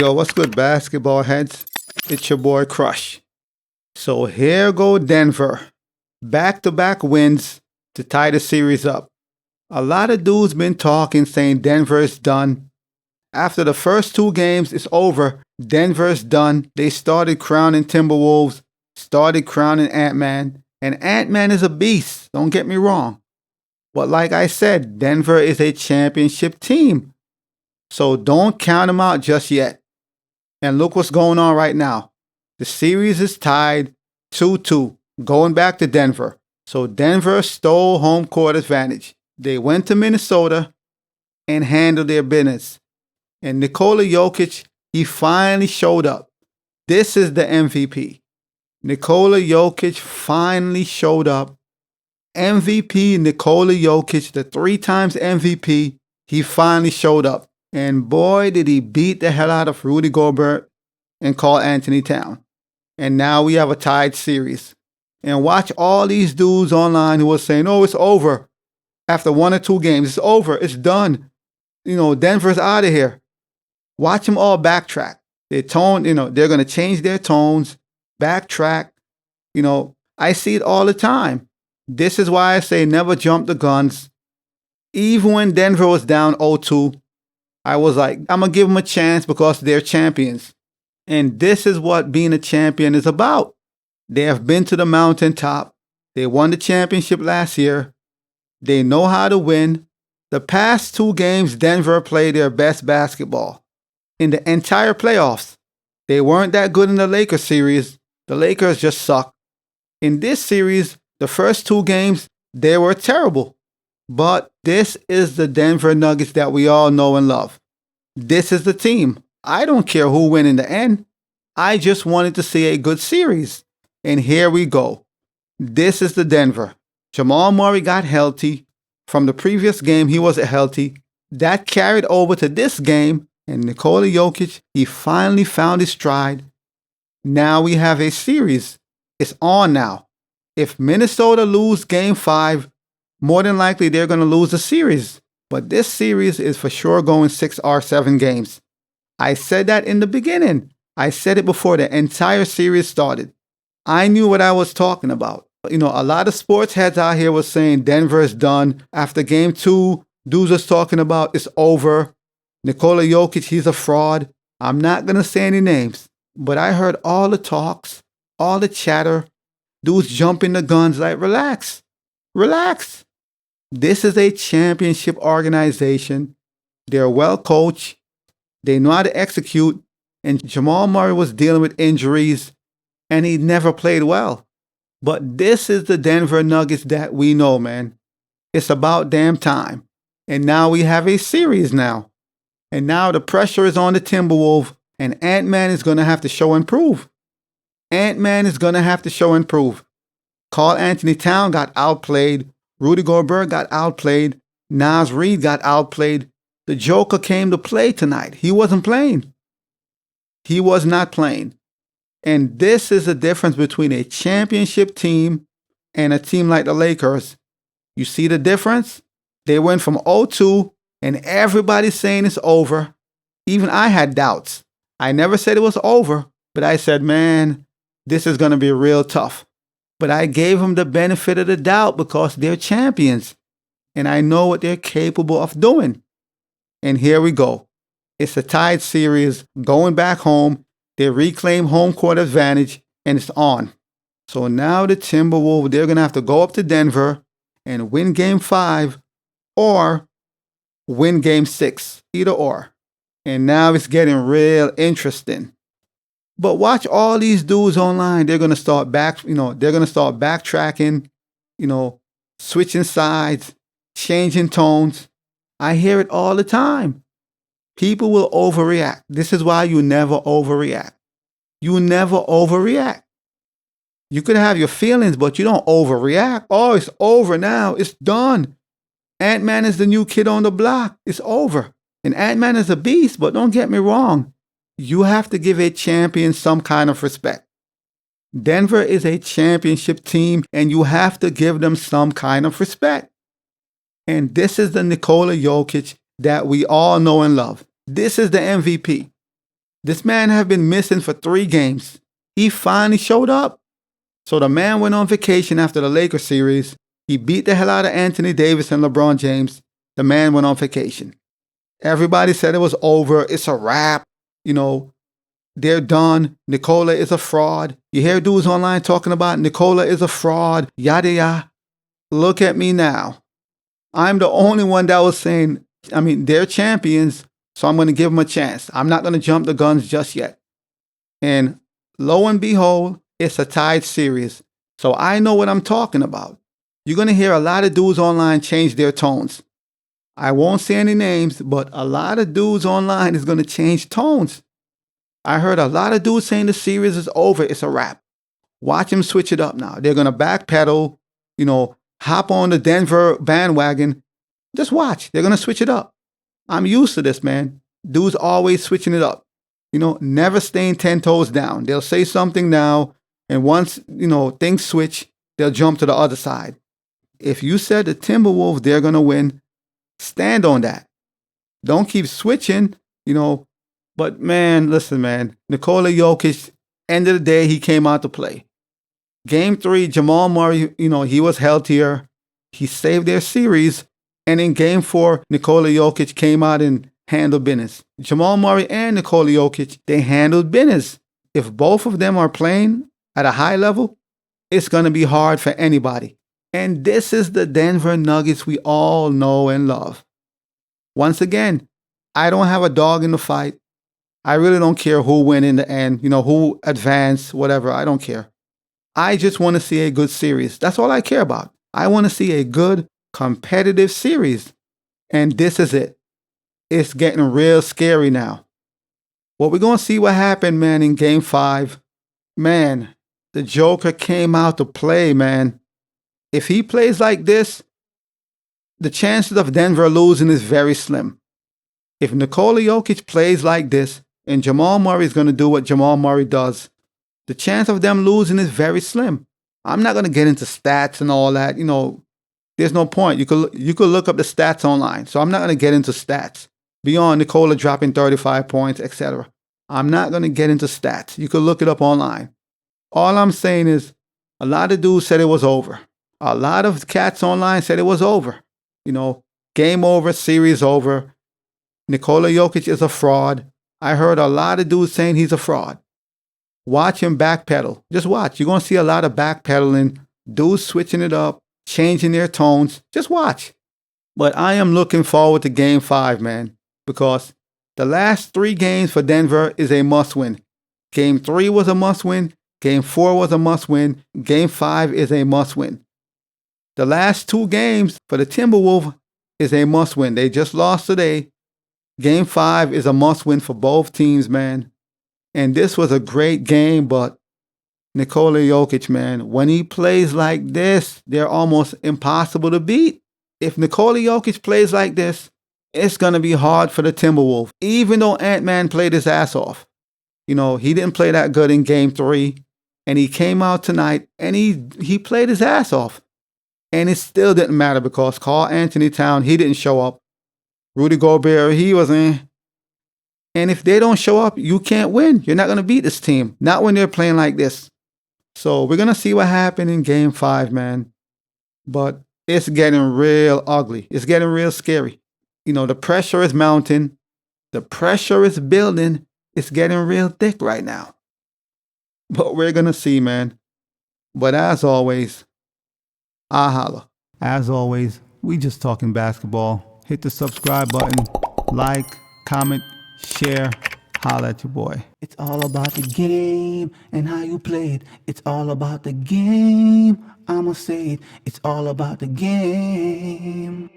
Yo, what's good, basketball heads? It's your boy Crush. So here go Denver. Back-to-back wins to tie the series up. A lot of dudes been talking saying Denver is done. After the first two games, it's over. Denver's done. They started crowning Timberwolves, started crowning Ant-Man. And Ant-Man is a beast, don't get me wrong. But like I said, Denver is a championship team. So don't count them out just yet. And look what's going on right now. The series is tied 2-2, going back to Denver. So Denver stole home court advantage. They went to Minnesota and handled their business. And Nikola Jokic, he finally showed up. This is the MVP. Nikola Jokic finally showed up. MVP Nikola Jokic, the 3 times MVP, he finally showed up. And boy, did he beat the hell out of Rudy Gobert and Karl Anthony Towns. And now we have a tied series. And watch all these dudes online who are saying, oh, it's over. After 1 or 2 games, it's over. It's done. Denver's out of here. Watch them all backtrack. They're going to change their tones, backtrack. I see it all the time. This is why I say never jump the guns. Even when Denver was down 0-2, I was like, I'm going to give them a chance because they're champions. And this is what being a champion is about. They have been to the mountaintop. They won the championship last year. They know how to win. The past 2 games, Denver played their best basketball in the entire playoffs. They weren't that good in the Lakers series. The Lakers just suck. In this series, the first 2 games, they were terrible. But this is the Denver Nuggets that we all know and love. This is the team. I don't care who wins in the end. I just wanted to see a good series. And here we go. This is the Denver. Jamal Murray got healthy. From the previous game, he wasn't healthy. That carried over to this game. And Nikola Jokic, he finally found his stride. Now we have a series. It's on now. If Minnesota lose game 5, more than likely they're going to lose the series. But this series is for sure going 6 or 7 games. I said that in the beginning. I said it before the entire series started. I knew what I was talking about. A lot of sports heads out here was saying Denver is done. After game 2, dudes was talking about it's over. Nikola Jokic, he's a fraud. I'm not going to say any names. But I heard all the talks, all the chatter. Dudes jumping the guns like, relax. Relax. This is a championship organization. They're well coached. They know how to execute. And Jamal Murray was dealing with injuries, and he never played well. But this is the Denver Nuggets that we know, man. It's about damn time. And now we have a series now. And now the pressure is on the Timberwolves, and Ant-Man is going to have to show and prove. Ant-Man is going to have to show and prove. Karl Anthony Towns got outplayed. Rudy Gobert got outplayed. Naz Reid got outplayed. The Joker came to play tonight. He wasn't playing. He was not playing. And this is the difference between a championship team and a team like the Lakers. You see the difference? They went from 0-2 and everybody's saying it's over. Even I had doubts. I never said it was over, but I said, man, this is going to be real tough. But I gave them the benefit of the doubt because they're champions. And I know what they're capable of doing. And here we go. It's a tied series going back home. They reclaim home court advantage and it's on. So now the Timberwolves, they're going to have to go up to Denver and win game 5 or win game 6, either or. And now it's getting real interesting. But watch all these dudes online. They're going to start backtracking, switching sides, changing tones. I hear it all the time. People will overreact. This is why you never overreact. You never overreact. You could have your feelings, but you don't overreact. Oh, it's over now. It's done. Ant-Man is the new kid on the block. It's over. And Ant-Man is a beast, but don't get me wrong. You have to give a champion some kind of respect. Denver is a championship team, and you have to give them some kind of respect. And this is the Nikola Jokic that we all know and love. This is the MVP. This man have been missing for 3 games. He finally showed up. So the man went on vacation after the Lakers series. He beat the hell out of Anthony Davis and LeBron James. The man went on vacation. Everybody said it was over. It's a wrap. You know, they're done. Nikola is a fraud. You hear dudes online talking about Nikola is a fraud, yada yada. Look at me now. I'm the only one that was saying, they're champions, so I'm going to give them a chance. I'm not going to jump the guns just yet. And lo and behold, it's a tied series. So I know what I'm talking about. You're going to hear a lot of dudes online change their tones. I won't say any names, but a lot of dudes online is going to change tones. I heard a lot of dudes saying the series is over. It's a wrap. Watch them switch it up now. They're going to backpedal, hop on the Denver bandwagon. Just watch. They're going to switch it up. I'm used to this, man. Dudes always switching it up. Never staying 10 toes down. They'll say something now, and once, things switch, they'll jump to the other side. If you said the Timberwolves, they're going to win, stand on that. Don't keep switching, But, man, listen, man. Nikola Jokic, end of the day, he came out to play. Game 3, Jamal Murray, he was healthier. He saved their series. And in Game 4, Nikola Jokic came out and handled business. Jamal Murray and Nikola Jokic, they handled business. If both of them are playing at a high level, it's going to be hard for anybody. And this is the Denver Nuggets we all know and love. Once again, I don't have a dog in the fight. I really don't care who win in the end, who advanced, whatever. I don't care. I just want to see a good series. That's all I care about. I want to see a good, competitive series. And this is it. It's getting real scary now. Well, we're going to see what happened, man, in Game 5. Man, the Joker came out to play, man. If he plays like this, the chances of Denver losing is very slim. If Nikola Jokic plays like this, and Jamal Murray is going to do what Jamal Murray does, the chance of them losing is very slim. I'm not going to get into stats and all that. There's no point. You could look up the stats online. So I'm not going to get into stats beyond Nikola dropping 35 points, etc. I'm not going to get into stats. You could look it up online. All I'm saying is a lot of dudes said it was over. A lot of cats online said it was over. Game over, series over. Nikola Jokic is a fraud. I heard a lot of dudes saying he's a fraud. Watch him backpedal. Just watch. You're going to see a lot of backpedaling, dudes switching it up, changing their tones. Just watch. But I am looking forward to Game 5, man, because the last 3 games for Denver is a must-win. Game 3 was a must-win. Game 4 was a must-win. Game 5 is a must-win. The last 2 games for the Timberwolves is a must-win. They just lost today. Game 5 is a must-win for both teams, man. And this was a great game, but Nikola Jokic, man, when he plays like this, they're almost impossible to beat. If Nikola Jokic plays like this, it's going to be hard for the Timberwolves. Even though Ant-Man played his ass off. He didn't play that good in Game 3. And he came out tonight and he played his ass off. And it still didn't matter because Karl Anthony Towns, he didn't show up. Rudy Gobert, he was in. And if they don't show up, you can't win. You're not going to beat this team. Not when they're playing like this. So we're going to see what happened in Game 5, man. But it's getting real ugly. It's getting real scary. The pressure is mounting. The pressure is building. It's getting real thick right now. But we're going to see, man. But as always, I holla. As always, we just talking basketball. Hit the subscribe button. Like, comment, share. Holla at your boy. It's all about the game and how you play it. It's all about the game. I'ma say it. It's all about the game.